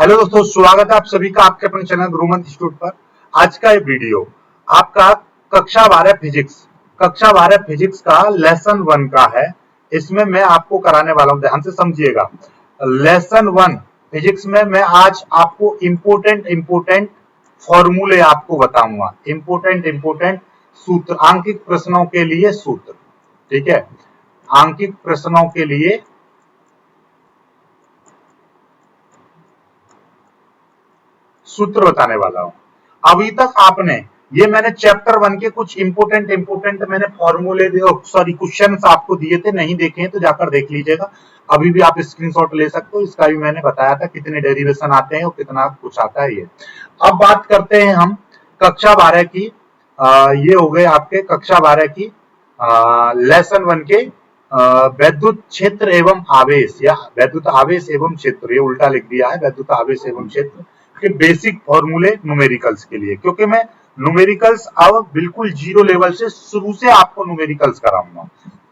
Hello दोस्तों, स्वागत है आप सभी का आपके अपने चैनल गुरुमंत्र इंस्टीट्यूट पर। आज का ये वीडियो आपका कक्षा 12 फिजिक्स का लेसन 1 का है। इसमें मैं आपको कराने वाला हूं, ध्यान से समझिएगा। लेसन 1 फिजिक्स में मैं आज आपको इंपोर्टेंट फॉर्मूले आपको बताऊंगा, इंपोर्टेंट सूत्र, आंकिक प्रश्नों के लिए सूत्र। ठीक है, आंकिक प्रश्नों के लिए सूत्र बताने वाला हूं। अभी तक आपने ये मैंने चैप्टर 1 के कुछ इंपोर्टेंट मैंने फॉर्मूले सॉरी क्वेश्चंस आपको दिए थे, नहीं देखे हैं तो जाकर देख लीजिएगा। अभी भी आप स्क्रीनशॉट ले सकते हो, इसका भी मैंने बताया था कितने डेरिवेशन आते हैं और कितना कुछ आता है ये। अब बात करते हैं हम कक्षा 12 की। ये हो गए आपके कक्षा 12 की लेसन 1 के वैद्युत क्षेत्र एवं आवेश या वैद्युत आवेश एवं क्षेत्र, ये उल्टा लिख दिया है, वैद्युत आवेश एवं क्षेत्र के बेसिक फॉर्मूले न्यूमेरिकल्स के लिए, क्योंकि मैं न्यूमेरिकल्स अब बिल्कुल जीरो लेवल से शुरू से आपको न्यूमेरिकल्स कराऊंगा।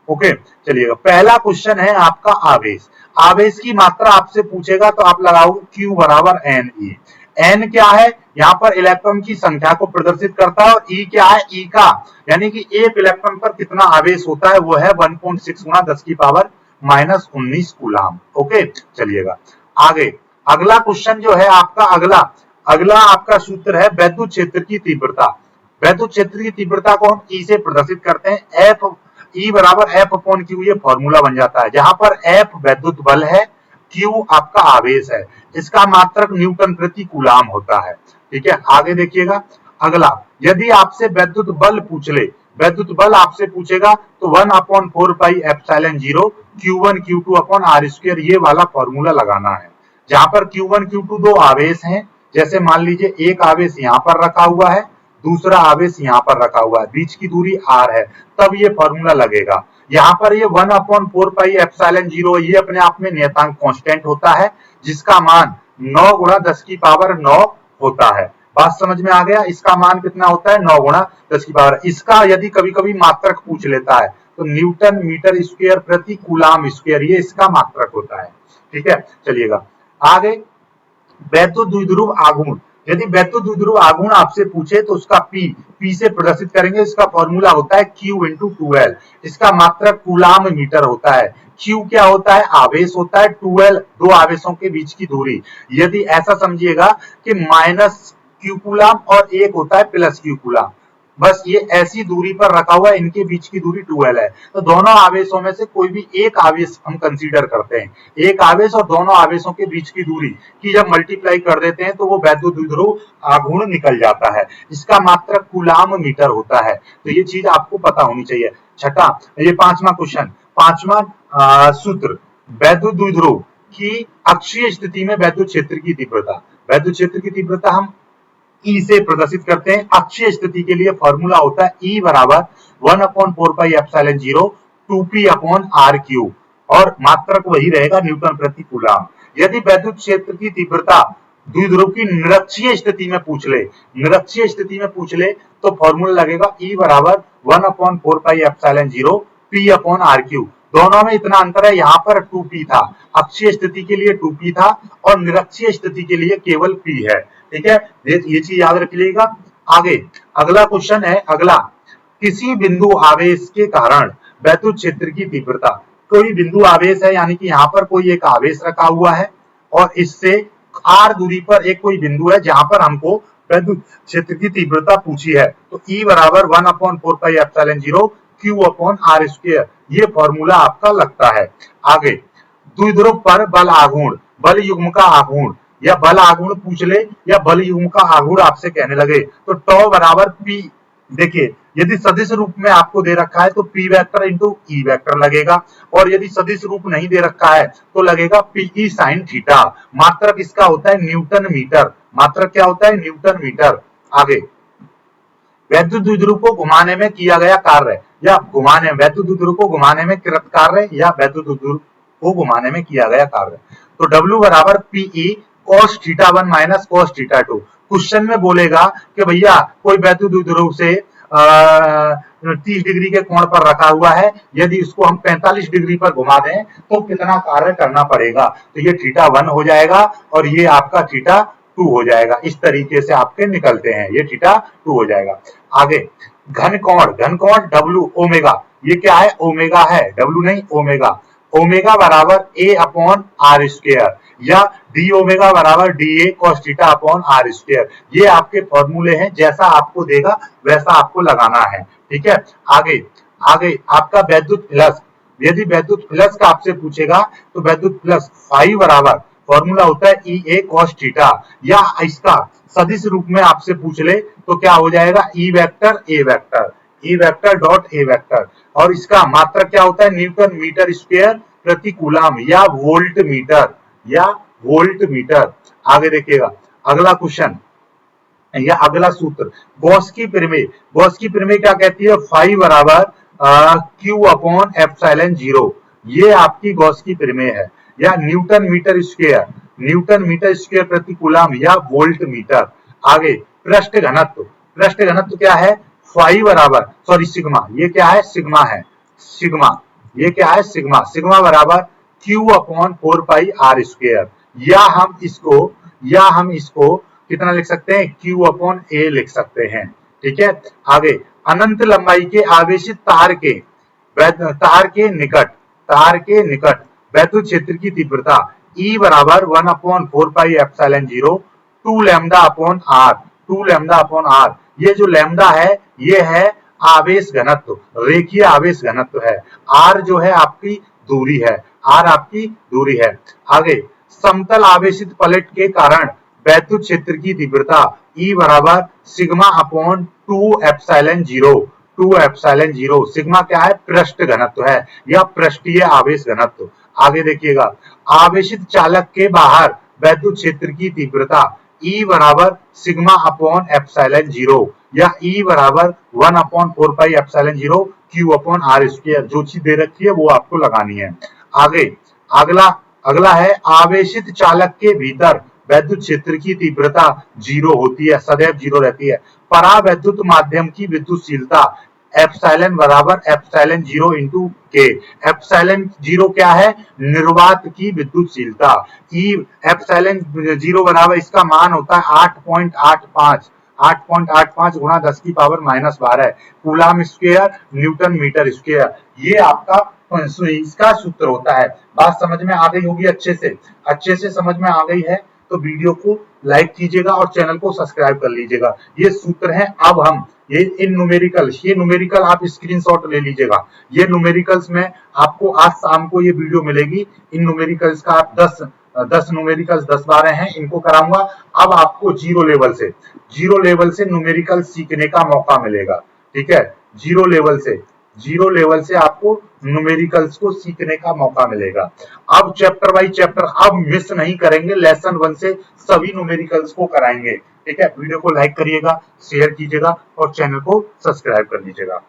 ओके, चलिएगा। पहला क्वेश्चन है आपका आवेश। आवेश की मात्रा आपसे पूछेगा तो आप लगाओगे Q बराबर एन ई। एन क्या है? यहाँ पर इलेक्ट्रॉन की संख्या को प्रदर्शित करता है, और ई क्या है? ई का यानी कि एक इलेक्ट्रॉन पर कितना आवेश होता है वो है 1.6 गुणा 10 की पावर -19 कूलाम। ओके, चलिएगा आगे। अगला क्वेश्चन जो है आपका अगला आपका सूत्र है वैद्युत क्षेत्र की तीव्रता। वैद्युत क्षेत्र की तीव्रता को हम ई से प्रदर्शित करते हैं, एफ ई बराबर एफ अपॉन क्यू, ये फॉर्मूला बन जाता है, जहां पर एफ वैद्युत बल है, क्यू आपका आवेश है, इसका मात्रक न्यूटन प्रति कूलाम होता है। ठीक है, आगे देखिएगा। अगला, यदि आपसे वैद्युत बल पूछ ले, वैद्युत बल आपसे पूछेगा तो 1/4 pi epsilon 0 Q1 Q2 upon R square, ये वाला फॉर्मूला लगाना है। जहां पर Q1 Q2 दो आवेश हैं, जैसे मान लीजिए एक आवेश यहां पर रखा हुआ है, दूसरा आवेश यहां पर रखा हुआ है, बीच की दूरी r है, तब ये फॉर्मूला लगेगा। यहाँ पर ये 1/4 पाई एप्सिलॉन 0, ये अपने आप में नियतांक कांस्टेंट होता है, जिसका मान 9 गुणा 10 की पावर 9 होता है। बात समझ में आ गया? इसका मान कितना होता है? 9 गुणा 10 की पावर। इसका यदि कभी कभी मात्रक पूछ लेता है तो न्यूटन मीटर स्क्वायर प्रति कूलाम स्क्वायर, ये इसका मात्रक होता है। ठीक है, चलिएगा आगे। वैद्युत द्विध्रुव आघूर्ण, यदि वैद्युत द्विध्रुव आघूर्ण आपसे पूछे तो उसका पी से प्रदर्शित करेंगे। इसका फॉर्मूला होता है Q × 2L, इसका मात्रक कूलाम मीटर होता है। Q क्या होता है? आवेश होता है, 2L दो आवेशों के बीच की दूरी। यदि ऐसा समझिएगा कि -Q कूलाम और एक होता है +Q कूलाम, बस ये ऐसी दूरी पर रखा हुआ है, इनके बीच की दूरी 2L है। तो दोनों आवेशों में से कोई भी एक आवेश हम कंसीडर करते हैं, एक आवेश और दोनों आवेशों के बीच की दूरी की जब मल्टीप्लाई कर देते हैं तो वो वैद्युत द्विध्रुव आघूर्ण निकल जाता है। इसका मात्रक कूलाम मीटर होता है, तो ये चीज आपको पता होनी चाहिए। छठा, ये पांचवा क्वेश्चन, पांचवा सूत्र, वैद्युत द्विध्रुव की अक्षीय स्थिति में वैद्युत क्षेत्र की तीव्रता। वैद्युत क्षेत्र की तीव्रता हम ई से प्रदर्शित करते हैं। अक्षीय स्थिति के लिए फॉर्मूला होता है ई बराबर 1/4 pi epsilon 0 2p upon R cube, और मात्रक वही रहेगा न्यूटन प्रति कूलाम। यदि वैद्युत क्षेत्र की तीव्रता द्विध्रुव की निरक्षीय स्थिति में पूछ ले, निरक्षीय स्थिति में पूछ ले तो फॉर्मूला लगेगा ई बराबर 1/4 pi epsilon 0 p upon R cube. दोनों में इतना अंतर है, यहाँ पर 2p था, अक्षीय स्थिति के लिए 2p था और निरक्षीय स्थिति के लिए केवल p है। ठीक है, ये चीज याद रख लीजिएगा। आगे अगला क्वेश्चन है, अगला, किसी बिंदु आवेश के कारण वैद्युत क्षेत्र की तीव्रता। कोई बिंदु आवेश है, यानी कि यहाँ पर कोई एक आवेश रखा हुआ है और इससे r दूरी पर एक कोई बिंदु है जहां पर हमको वैद्युत क्षेत्र की तीव्रता पूछी है, तो E बराबर 1/4 pi epsilon 0 Q upon R square, ये फॉर्मूला आपका लगता है। आगे, द्विध्रुव पर बल आघूर्ण, बल युग्म का आघूर्ण या बल आघूर्ण पूछ ले या बल युग्म का आघूर्ण आपसे कहने लगे तो टॉ बराबर पी। देखिए, यदि सदिश रूप में आपको दे रखा है तो P vector into E vector लगेगा, और यदि सदिश रूप नहीं दे रखा है तो लगेगा पीई साइन थीटा। मात्रक इसका होता है न्यूटन मीटर, मात्रक क्या होता है? Newton metre. आगे, वैद्युत द्विध्रुव को घुमाने में किया गया कार्य या घुमाने, वैद्युत द्विध्रुव को घुमाने में कृत कार्य या वैद्युत द्विध्रुव को घुमाने में किया गया कार्य, तो W बराबर PE cos θ1 minus cos θ2। Question में बोलेगा कि भैया कोई वैद्युत द्विध्रुव से 30 डिग्री के कोण पर रखा हुआ है, यदि इसको हम 45 डिग्री पर घुमा दें तो कितना कार्य करना पड़ेगा। तो ये θ1 हो जाएगा और ये आपका θ2 हो जाएगा। इस तरीके से आपके निकलते हैं, ये θ2 हो जाएगा। आगे घन कोण W ओमेगा, ये क्या है? ओमेगा है, W नहीं ओमेगा। ओमेगा बराबर A अपॉन आर स्क्वायर या डी ओमेगा बराबर DA cos theta upon R square. ये आपके फॉर्मूले हैं, जैसा आपको देगा वैसा आपको लगाना है। ठीक है, आगे आपका वैद्युत फ्लक्स, यदि वैद्युत फ्लक्स का आपसे पूछेगा तो वैद्युत फ्लक्स फाई बराबर फॉर्मूला होता है EA cos थीटा, या इसका सदिश रूप में आपसे पूछ ले तो क्या हो जाएगा? E vector dot A vector, और इसका मात्रक क्या होता है? न्यूटन मीटर स्क्वायर प्रति कूलम या वोल्ट मीटर। आगे देखिएगा अगला क्वेश्चन या अगला सूत्र, गॉस की प्रमेय क्या कहती है? फाई बराबर Q अपॉन एप्सिलॉन 0, ये आपकी गॉस की प्रमेय है। या न्यूटन मीटर स्क्वायर प्रति कूलम या वोल्ट मीटर। आगे पृष्ठ घनत्व क्या है? फाई बराबर सिग्मा, ये क्या है? सिग्मा बराबर Q upon 4 pi R square, या हम इसको कितना लिख सकते हैं? Q अपॉन A लिख सकते हैं। ठीक है, आगे अनंत लंबाई के आवेशित तार के निकट वैद्युत क्षेत्र की तीव्रता E बराबर 1 upon 4 pi epsilon 0 2 lambda upon R। ये जो लैम्डा है ये है आवेश घनत्व, रेखीय आवेश घनत्व है। R जो है आपकी दूरी है। आगे समतल आवेशित पलट के कारण वैद्युत क्षेत्र की तीव्रता E बराबर सिग्मा अपॉन 2 एप्सिलॉन 0। सिग्मा क्या है? पृष्ठ घनत्व है या पृष्ठीय आवेश घनत्व। आगे देखिएगा आवेशित चालक के बाहर वैद्युत क्षेत्र की तीव्रता E बराबर सिग्मा अपॉन एप्सिलॉन 0 या E बराबर 1 upon 4 pi epsilon 0 Q upon R square. जो चीज दे रखी है वो आपको लगानी है। आगे अगला है आवेशित चालक के भीतर वैद्युत क्षेत्र की तीव्रता 0 होती है, सदैव 0 रहती है। परावैद्युत माध्यम की विद्युतशीलता एप्सिलॉन बराबर एप्सिलॉन 0 इंटू के। एप्सिलॉन 0 क्या है? निर्वात की विद्युतशीलता। एप्सिलॉन 0 बराबर इसका मान होता है 8.85 गुणा 10 की power -12 coulomb square newton metre square. ये आपका इसका सूत्र होता है। बात समझ में आ गई होगी, अच्छे से समझ में आ गई है तो वीडियो को लाइक कीजिएगा और चैनल को सब्सक्राइब कर लीजिएगा। ये सूत्र है। अब हम ये न्यूमेरिकल आप स्क्रीनशॉट ले लीजिएगा। ये न्यूमेरिकल्स में आपको आज शाम को ये वीडियो मिलेगी। इन न्यूमेरिकल्स का आप 10 न्यूमेरिकल्स 10-12 हैं, इनको कराऊंगा। अब आपको जीरो लेवल से न्यूमेरिकल सीखने का मौका मिलेगा। ठीक है, जीरो लेवल से आपको न्यूमेरिकल्स को सीखने का मौका मिलेगा। अब चैप्टर बाय चैप्टर अब मिस नहीं करेंगे, लेसन 1 से सभी न्यूमेरिकल्स को कराएंगे। ठीक है, वीडियो को लाइक करिएगा, शेयर कीजिएगा और चैनल को सब्सक्राइब कर लीजिएगा।